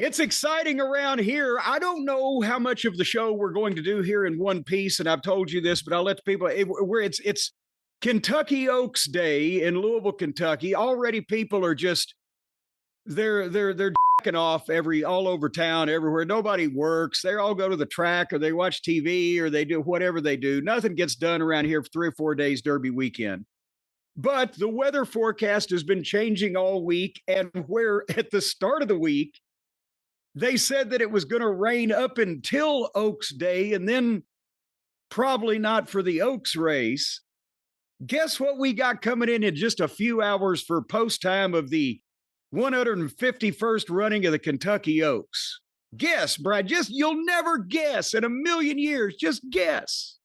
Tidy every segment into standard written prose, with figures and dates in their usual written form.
It's exciting around here. I don't know how much of the show we're going to do here in one piece, and I've told you this, but I'll let the people. Where it's Kentucky Oaks Day in Louisville, Kentucky. Already, people are just they're jacking off all over town, everywhere. Nobody works. They all go to the track or they watch TV or they do whatever they do. Nothing gets done around here for 3 or 4 days Derby weekend. But the weather forecast has been changing all week, and where at the start of the week they said that it was going to rain up until Oaks Day and then probably not for the Oaks race. Guess what we got coming in just a few hours for post time of the 151st running of the Kentucky Oaks? Guess, Brad. Just you'll never guess in a million years. Just guess.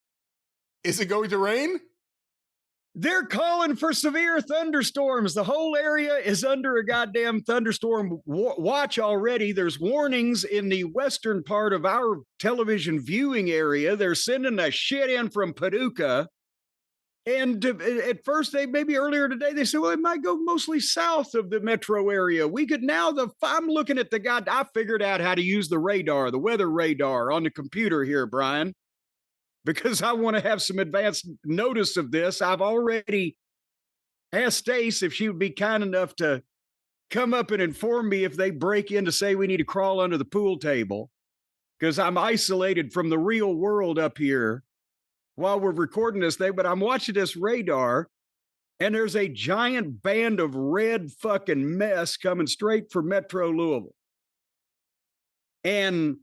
Is it going to rain? They're calling for severe thunderstorms. The whole area is under a goddamn thunderstorm watch already. There's warnings in the western part of our television viewing area. They're sending a shit in from Paducah. And at first, maybe earlier today, they said, well, it might go mostly south of the metro area. We could now, I'm looking at I figured out how to use the radar, the weather radar on the computer here, Brian, because I want to have some advanced notice of this. I've already asked Stace if she would be kind enough to come up and inform me if they break in to say we need to crawl under the pool table, because I'm isolated from the real world up here while we're recording this thing. But I'm watching this radar, and there's a giant band of red fucking mess coming straight for Metro Louisville. And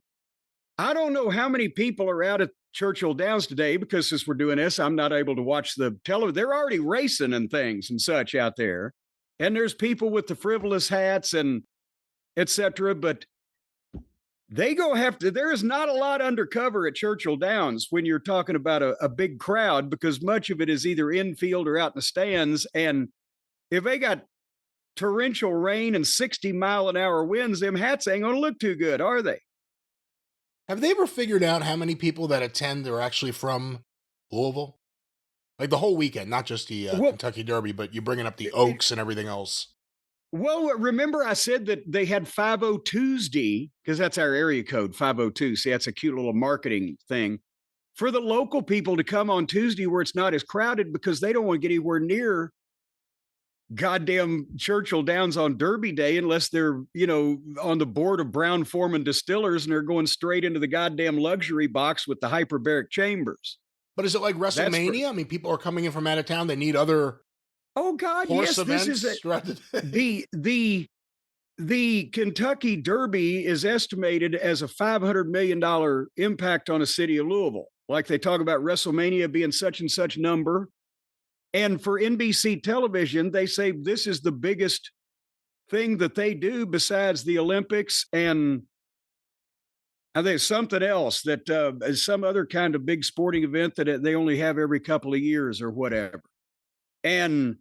I don't know how many people are out at Churchill Downs today, because since we're doing this, I'm not able to watch the television. They're already racing and things and such out there. And there's people with the frivolous hats and etc. But there is not a lot undercover at Churchill Downs when you're talking about a big crowd, because much of it is either infield or out in the stands. And if they got torrential rain and 60-mile-an-hour winds, them hats ain't going to look too good, are they? Have they ever figured out how many people that attend are actually from Louisville? Like the whole weekend, not just the Kentucky Derby, but you're bringing up the Oaks and everything else. Well, remember I said that they had 50 Tuesday, because that's our area code, 502. See, that's a cute little marketing thing for the local people to come on Tuesday where it's not as crowded, because they don't want to get anywhere near goddamn Churchill Downs on Derby Day unless they're, on the board of Brown-Forman Distillers and they're going straight into the goddamn luxury box with the hyperbaric chambers. But is it like WrestleMania? I mean, people are coming in from out of town. They need other yes, this is the Kentucky Derby is estimated as a $500 million impact on the city of Louisville. Like they talk about WrestleMania being such and such number. And for NBC television, they say this is the biggest thing that they do besides the Olympics, and I think something else that is some other kind of big sporting event that they only have every couple of years or whatever. And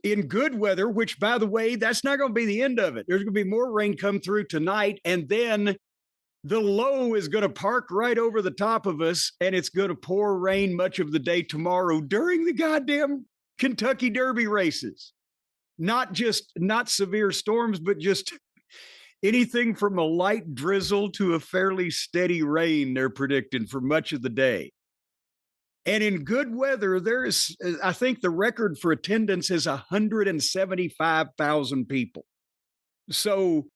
in good weather, which, by the way, that's not going to be the end of it. There's going to be more rain come through tonight, and then the low is going to park right over the top of us, and it's going to pour rain much of the day tomorrow during the goddamn Kentucky Derby races. Not severe storms, but just anything from a light drizzle to a fairly steady rain they're predicting for much of the day. And in good weather, I think the record for attendance is 175,000 people. So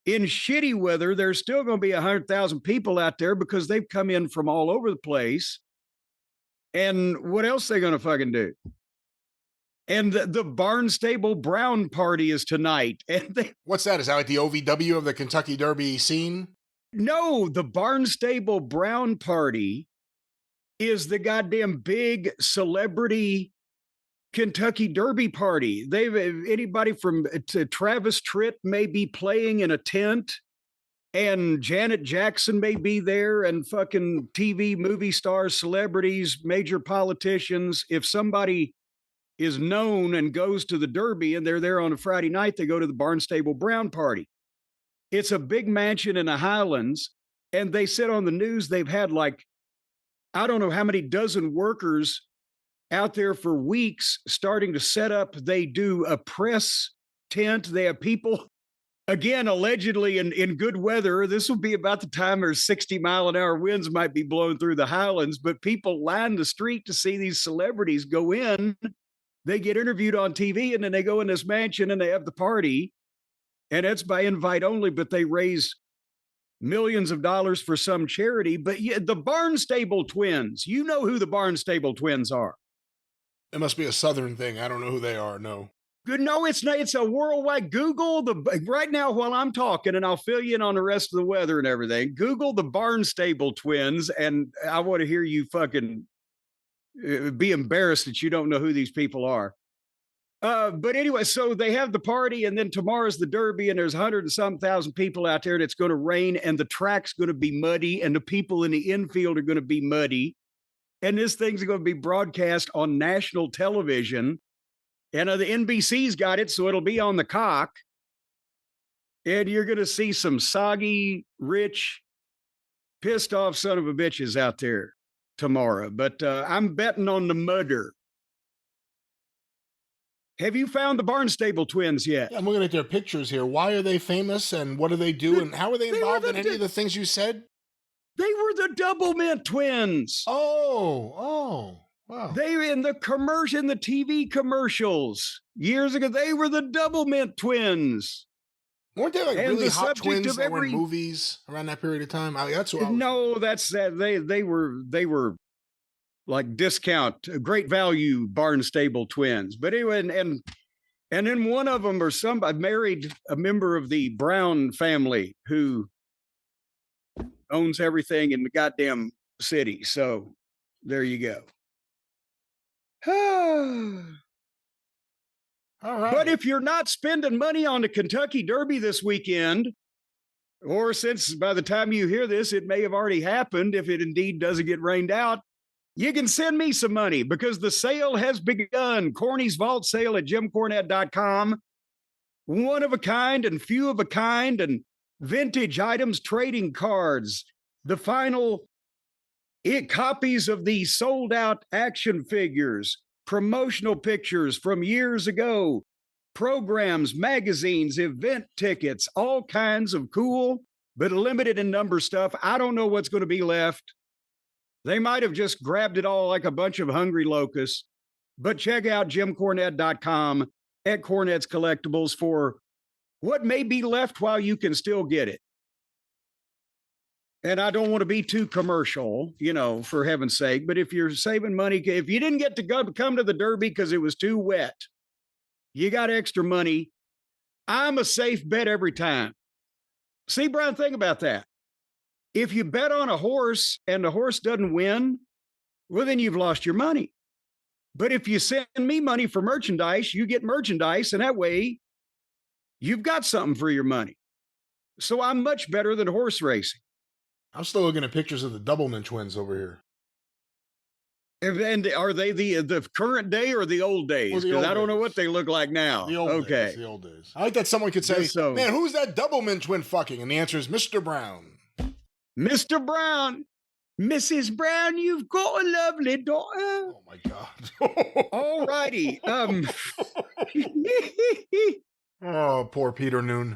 in shitty weather, there's still going to be 100,000 people out there because they've come in from all over the place. And what else are they going to fucking do? And the Barnstable Brown Party is tonight. And what's that? Is that like the OVW of the Kentucky Derby scene? No, the Barnstable Brown Party is the goddamn big celebrity Kentucky Derby party. Anybody from Travis Tritt may be playing in a tent, and Janet Jackson may be there, and fucking TV movie stars, celebrities, major politicians. If somebody is known and goes to the Derby and they're there on a Friday night, they go to the Barnstable Brown Party. It's a big mansion in the Highlands, and they said on the news they've had I don't know how many dozen workers out there for weeks starting to set up. They do a press tent. They have people again, allegedly in good weather, this will be about the time there's 60-mile-an-hour winds might be blowing through the highlands, but people line the street to see these celebrities go in. They get interviewed on TV and then they go in this mansion and they have the party. And it's by invite only, but they raise millions of dollars for some charity. But yeah, the Barnstable twins, you know who the Barnstable twins are. It must be a Southern thing. I don't know who they are. No. Good. No, it's not. It's a worldwide. Google right now while I'm talking, and I'll fill you in on the rest of the weather and everything. Google the Barnstable twins, and I want to hear you fucking be embarrassed that you don't know who these people are. But anyway, so they have the party, and then tomorrow's the Derby, and there's 100 and some thousand people out there, and it's going to rain, and the track's going to be muddy, and the people in the infield are going to be muddy, and this thing's going to be broadcast on national television. And the NBC's got it, so it'll be on the cock. And you're going to see some soggy, rich, pissed off son of a bitches out there tomorrow. But I'm betting on the mudder. Have you found the Barnstable twins yet? Yeah, I'm looking at their pictures here. Why are they famous and what do they do? And how are they involved in any of the things you said? They were the Doublemint twins. Oh. Wow. They were in the commercial, in the TV commercials years ago. They were the Doublemint twins. Weren't they like really hot twins that were in movies around that period of time? That's what no, that's that. They were like discount, great value Barnstable twins. But anyway, and then one of them or somebody married a member of the Brown family who owns everything in the goddamn city. So there you go. All right. But if you're not spending money on the Kentucky Derby this weekend, or since by the time you hear this, it may have already happened, if it indeed doesn't get rained out, you can send me some money because the sale has begun. Corny's Vault Sale at jimcornette.com. One of a kind and few of a kind and vintage items, trading cards, the final copies of the sold out action figures, promotional pictures from years ago, programs, magazines, event tickets, all kinds of cool, but limited in number stuff. I don't know what's going to be left. They might have just grabbed it all like a bunch of hungry locusts, but check out jimcornette.com at Cornette's Collectibles for what may be left while you can still get it. And I don't want to be too commercial, for heaven's sake, but if you're saving money, if you didn't get to come to the Derby because it was too wet, you got extra money, I'm a safe bet every time. See, Brian, think about that. If you bet on a horse and the horse doesn't win, well, then you've lost your money. But if you send me money for merchandise, you get merchandise, and that way you've got something for your money. So I'm much better than horse racing. I'm still looking at pictures of the Doublemint twins over here. And are they the current day or the old days? Because I don't know what they look like now. The old days. The old days. I like that someone could say, man, who's that Doublemint twin fucking? And the answer is Mr. Brown. Mr. Brown. Mrs. Brown, you've got a lovely daughter. Oh, my God. All righty. Oh, poor Peter Noon.